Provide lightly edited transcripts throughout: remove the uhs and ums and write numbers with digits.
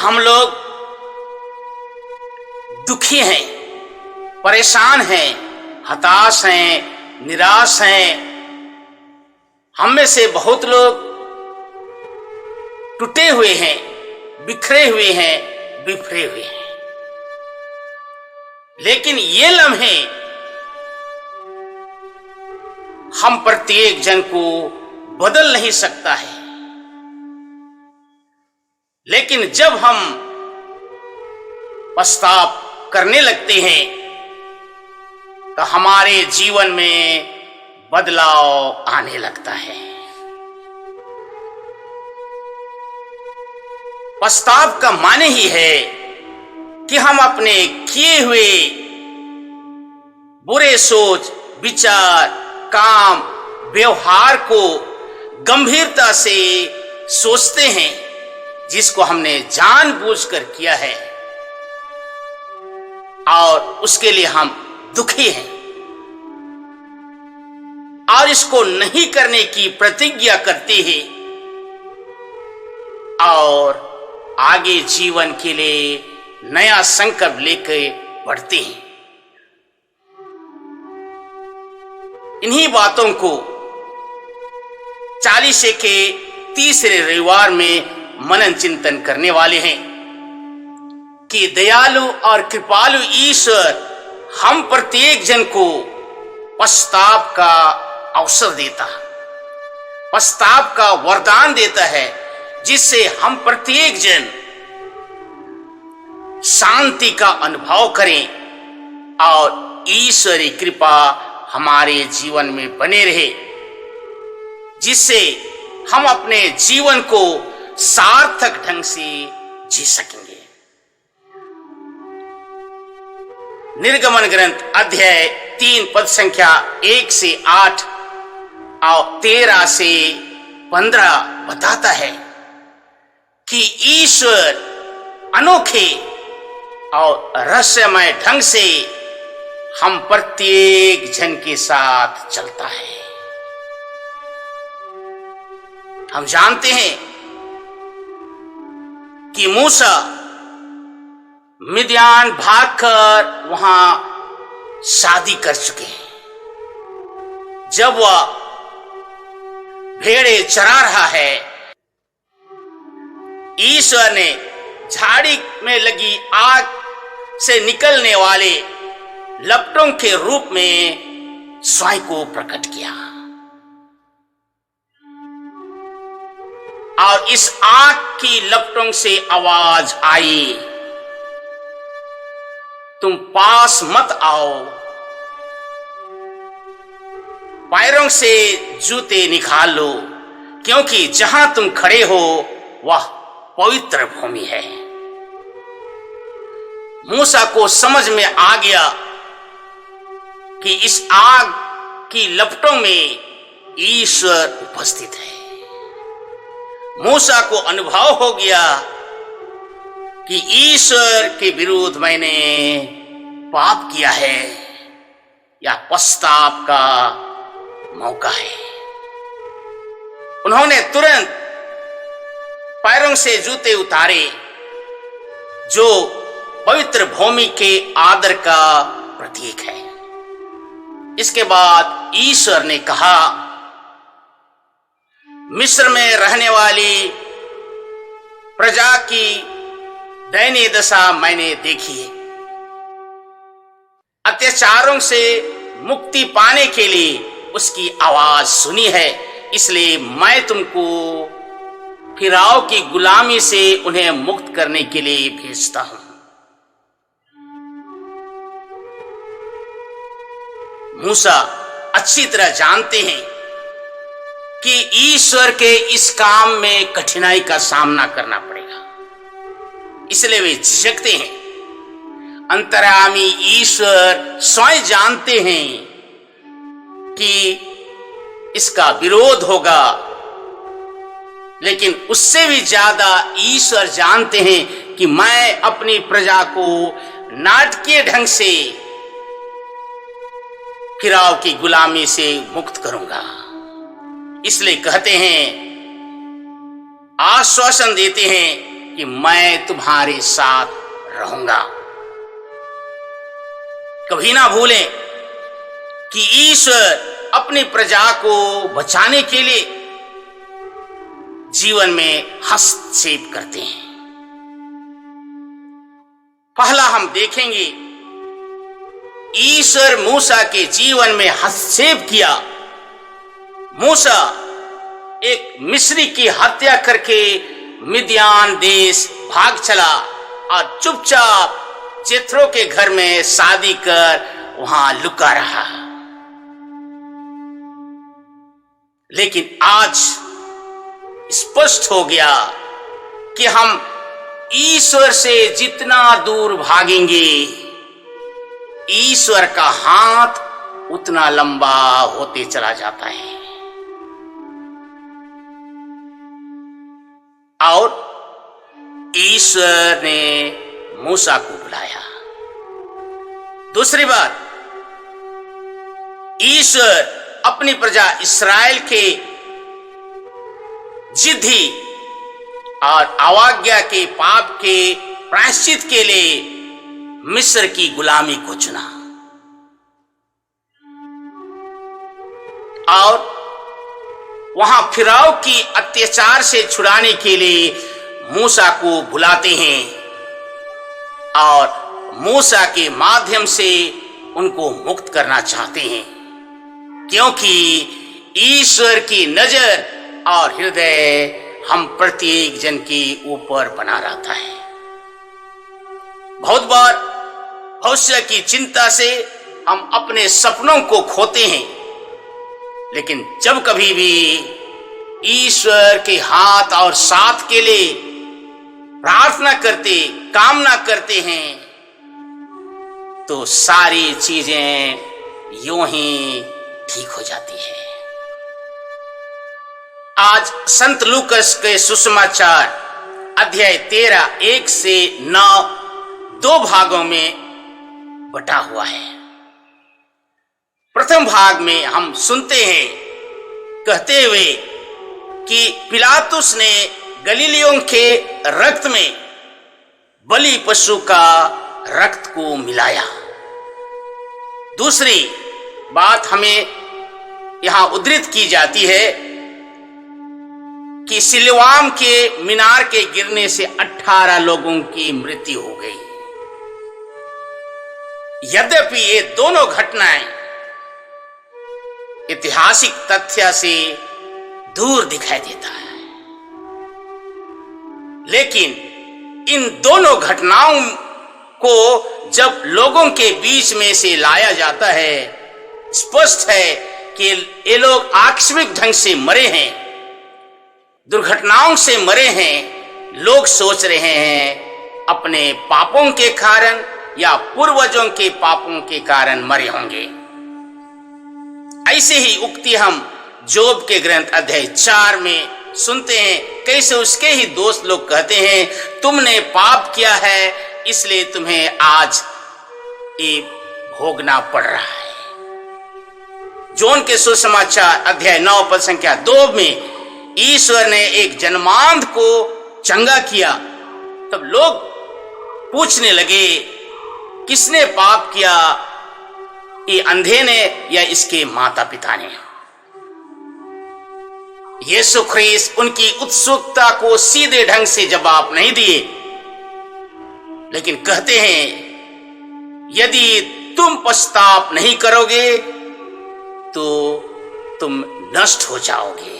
हम लोग दुखी हैं, परेशान हैं, हताश हैं, निराश हैं। हम में से बहुत लोग टूटे हुए हैं, बिखरे हुए हैं, बिफरे हुए हैं। लेकिन ये लम्हे हम प्रत्येक जन को बदल नहीं सकता है। लेकिन जब हम पश्चाताप करने लगते हैं तो हमारे जीवन में बदलाव आने लगता है। पश्चाताप का माने ही है कि हम अपने किए हुए बुरे सोच, विचार, काम, व्यवहार को गंभीरता से सोचते हैं, जिसको हमने जानबूझकर किया है, और उसके लिए हम दुखी हैं और इसको नहीं करने की प्रतिज्ञा करते हैं और आगे जीवन के लिए नया संकल्प लेकर बढ़ते हैं। इन्हीं बातों को 40 के तीसरे रविवार में मनन चिंतन करने वाले हैं कि दयालु और कृपालु ईश्वर हम प्रत्येक जन को पश्चाताप का अवसर देता है, पश्चाताप का वरदान देता है, जिससे हम प्रत्येक जन शांति का अनुभव करें और ईश्वरी कृपा हमारे जीवन में बने रहे, जिससे हम अपने जीवन को सार्थक ढंग से जी सकेंगे। निर्गमन ग्रंथ अध्याय 3 पद संख्या 1 से 8 और 13 से 15 बताता है कि ईश्वर अनोखे और रहस्यमय ढंग से हम प्रत्येक जन के साथ चलता है। हम जानते हैं कि मूसा मिद्यान भागकर वहां शादी कर चुके हैं। जब वह भेड़े चरा रहा है, ईश्वर ने झाड़ी में लगी आग से निकलने वाले लपटों के रूप में स्वयं को प्रकट किया और इस आग की लपटों से आवाज आई, तुम पास मत आओ, पैरों से जूते निकाल लो, क्योंकि जहां तुम खड़े हो वह पवित्र भूमि है। मूसा को समझ में आ गया कि इस आग की लपटों में ईश्वर उपस्थित है। मूसा को अनुभव हो गया कि ईश्वर के विरुद्ध मैंने पाप किया है, या पश्चाताप का मौका है। उन्होंने तुरंत पैरों से जूते उतारे, जो पवित्र भूमि के आदर का प्रतीक है। इसके बाद ईश्वर ने कहा, मिस्र में रहने वाली प्रजा की दयनीय दशा मैंने देखी है। अत्याचारों से मुक्ति पाने के लिए उसकी आवाज सुनी है, इसलिए मैं तुमको फिरौन की गुलामी से उन्हें मुक्त करने के लिए भेजता हूं। मूसा अच्छी तरह जानते हैं कि ईश्वर के इस काम में कठिनाई का सामना करना पड़ेगा, इसलिए वे झिझकते हैं। अंतर्यामी ईश्वर स्वयं जानते हैं कि इसका विरोध होगा, लेकिन उससे भी ज्यादा ईश्वर जानते हैं कि मैं अपनी प्रजा को नाटकीय ढंग से फिरौन की गुलामी से मुक्त करूंगा। इसलिए कहते हैं, आश्वासन देते हैं कि मैं तुम्हारे साथ रहूंगा। कभी ना भूलें कि ईश्वर अपनी प्रजा को बचाने के लिए जीवन में हस्तक्षेप करते हैं। पहला हम देखेंगे, ईश्वर मूसा के जीवन में हस्तक्षेप किया। मूसा एक मिस्री की हत्या करके मिद्यान देश भाग चला और चुपचाप जेथरो के घर में शादी कर वहां लुका रहा। लेकिन आज स्पष्ट हो गया कि हम ईश्वर से जितना दूर भागेंगे, ईश्वर का हाथ उतना लंबा होते चला जाता है। और ईश्वर ने मूसा को बुलाया। दूसरी बात, ईश्वर अपनी प्रजा इस्राएल के जिद्दी और अवज्ञा के पाप के प्रायश्चित के लिए मिस्र की गुलामी को चुना और वहां फिरौन की अत्याचार से छुड़ाने के लिए मूसा को बुलाते हैं और मूसा के माध्यम से उनको मुक्त करना चाहते हैं, क्योंकि ईश्वर की नजर और हृदय हम प्रत्येक जन के ऊपर बना रहता है। बहुत बार भविष्य की चिंता से हम अपने सपनों को खोते हैं, लेकिन जब कभी भी ईश्वर के हाथ और साथ के लिए प्रार्थना करते, कामना करते हैं, तो सारी चीजें यूं ही ठीक हो जाती है। आज संत लूकस के सुसमाचार अध्याय 13 1 से 9 दो भागों में बटा हुआ है। प्रथम भाग में हम सुनते हैं कहते हुए कि पिलातुस ने गलीलियों के रक्त में बलि पशु का रक्त को मिलाया। दूसरी बात हमें यहां उद्धृत की जाती है कि सिलवाम के मीनार के गिरने से 18 लोगों की मृत्यु हो गई। यद्यपि ये दोनों घटनाएं ऐतिहासिक तथ्य से दूर दिखाई देता है, लेकिन इन दोनों घटनाओं को जब लोगों के बीच में से लाया जाता है, स्पष्ट है कि ये लोग आकस्मिक ढंग से मरे हैं, दुर्घटनाओं से मरे हैं। लोग सोच रहे हैं अपने पापों के कारण या पूर्वजों के पापों के कारण मरे होंगे। ऐसे ही उक्ति हम जोब के ग्रंथ अध्याय 4 में सुनते हैं, कैसे उसके ही दोस्त लोग कहते हैं, तुमने पाप किया है इसलिए तुम्हें आज ये भोगना पड़ रहा है। जोन के सुसमाचार अध्याय 9 पद संख्या 2 में ईश्वर ने एक जन्मांध को चंगा किया। तब लोग पूछने लगे, किसने पाप किया, ये अंधे ने या इसके माता पिता ने? यीशु ख्रीस्त उनकी उत्सुकता को सीधे ढंग से जवाब नहीं दिए, लेकिन कहते हैं, यदि तुम पश्चाताप नहीं करोगे तो तुम नष्ट हो जाओगे।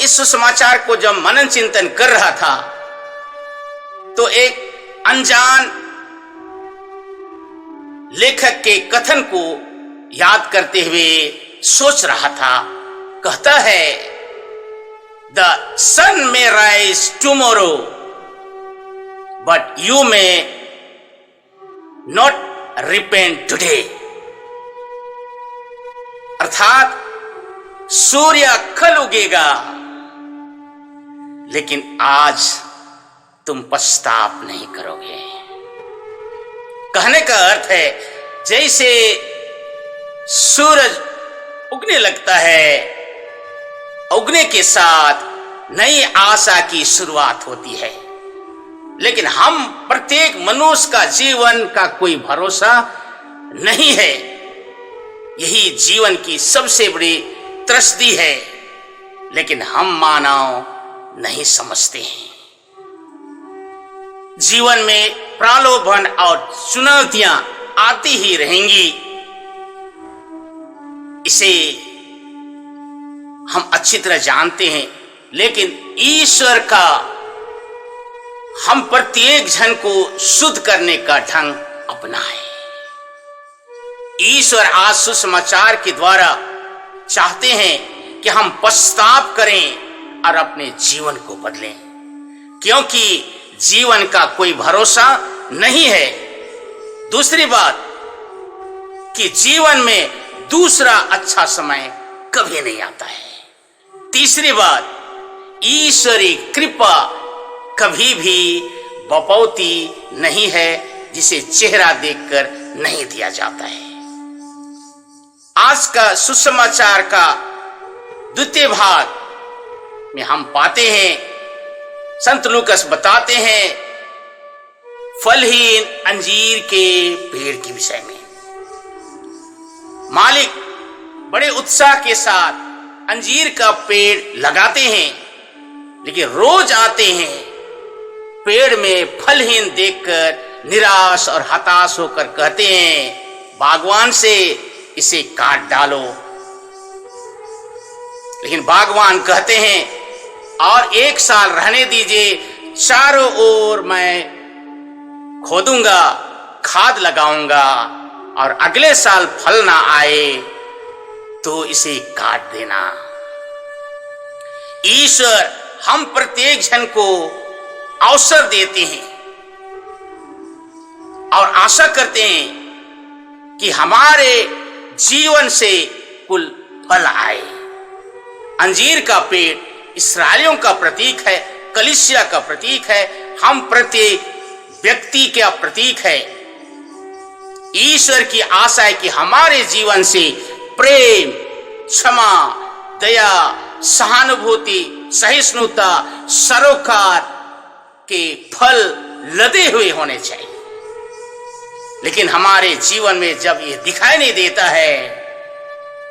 इस सुसमाचार को जब मनन चिंतन कर रहा था तो एक अनजान लेखक के कथन को याद करते हुए सोच रहा था। कहता है, the sun may rise tomorrow but you may not repent today. अर्थात सूर्य कल उगेगा, लेकिन आज तुम पश्चाताप नहीं करोगे। कहने का अर्थ है, जैसे सूरज उगने लगता है, उगने के साथ नई आशा की शुरुआत होती है। लेकिन हम प्रत्येक मनुष्य का जीवन का कोई भरोसा नहीं है। यही जीवन की सबसे बड़ी त्रस्ती है, लेकिन हम मानव नहीं समझते हैं। जीवन में प्रलोभन और चुनौतियां आती ही रहेंगी, इसे हम अच्छी तरह जानते हैं। लेकिन ईश्वर का हम प्रत्येक जन को शुद्ध करने का ढंग अपना है। ईश्वर आज सुसमाचार के द्वारा चाहते हैं कि हम पश्चाताप करें और अपने जीवन को बदलें, क्योंकि जीवन का कोई भरोसा नहीं है। दूसरी बात कि जीवन में दूसरा अच्छा समय कभी नहीं आता है। तीसरी बात, ईश्वरी कृपा कभी भी बपौती नहीं है, जिसे चेहरा देखकर नहीं दिया जाता है। आज का सुसमाचार का द्वितीय भाग में हम पाते हैं, संत लूकस बताते हैं फलहीन अंजीर के पेड़ के विषय में। मालिक बड़े उत्साह के साथ अंजीर का पेड़ लगाते हैं, लेकिन रोज आते हैं, पेड़ में फलहीन देखकर निराश और हताश होकर कहते हैं बागवान से इसे काट डालो। लेकिन बागवान कहते हैं और 1 साल रहने दीजिए, चारों ओर मैं खोदूंगा, खाद लगाऊंगा, और अगले साल फल ना आए तो इसे काट देना। ईश्वर हम प्रत्येक जन को अवसर देते हैं और आशा करते हैं कि हमारे जीवन से कुल फल आए। अंजीर का पेड़ इस्राएलियों का प्रतीक है, कलीसिया का प्रतीक है, हम प्रत्येक व्यक्ति का प्रतीक है। ईश्वर की आशा है कि हमारे जीवन से प्रेम, क्षमा, दया, सहानुभूति, सहिष्णुता, सरोकार के फल लदे हुए होने चाहिए। लेकिन हमारे जीवन में जब ये दिखाई नहीं देता है,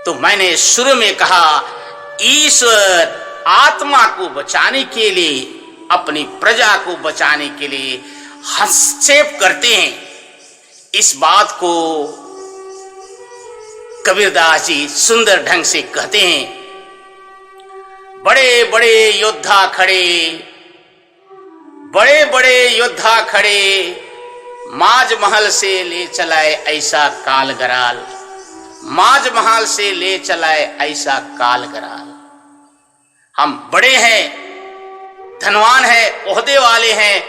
तो मैंने शुरू में कहा ईश्वर आत्मा को बचाने के लिए, अपनी प्रजा को बचाने के लिए हस्तक्षेप करते हैं। इस बात को कबीरदास जी सुंदर ढंग से कहते हैं, बड़े बड़े योद्धा खड़े, बड़े बड़े योद्धा खड़े, माज महल से ले चलाए ऐसा कालगराल, माज महल से ले चलाए ऐसा कालगराल। हम बड़े हैं, धनवान हैं, ओहदे वाले हैं,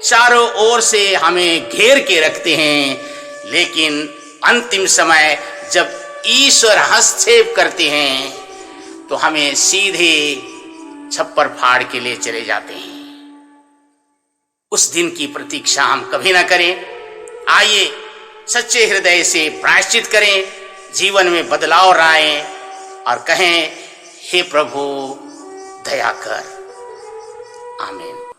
चारों ओर से हमें घेर के रखते हैं, लेकिन अंतिम समय जब ईश्वर हस्तक्षेप करते हैं तो हमें सीधे छप्पर फाड़ के ले चले जाते हैं। उस दिन की प्रतीक्षा हम कभी ना करें। आइए सच्चे हृदय से प्रायश्चित करें, जीवन में बदलाव लाएं और कहें हे प्रभु दया कर। आमीन।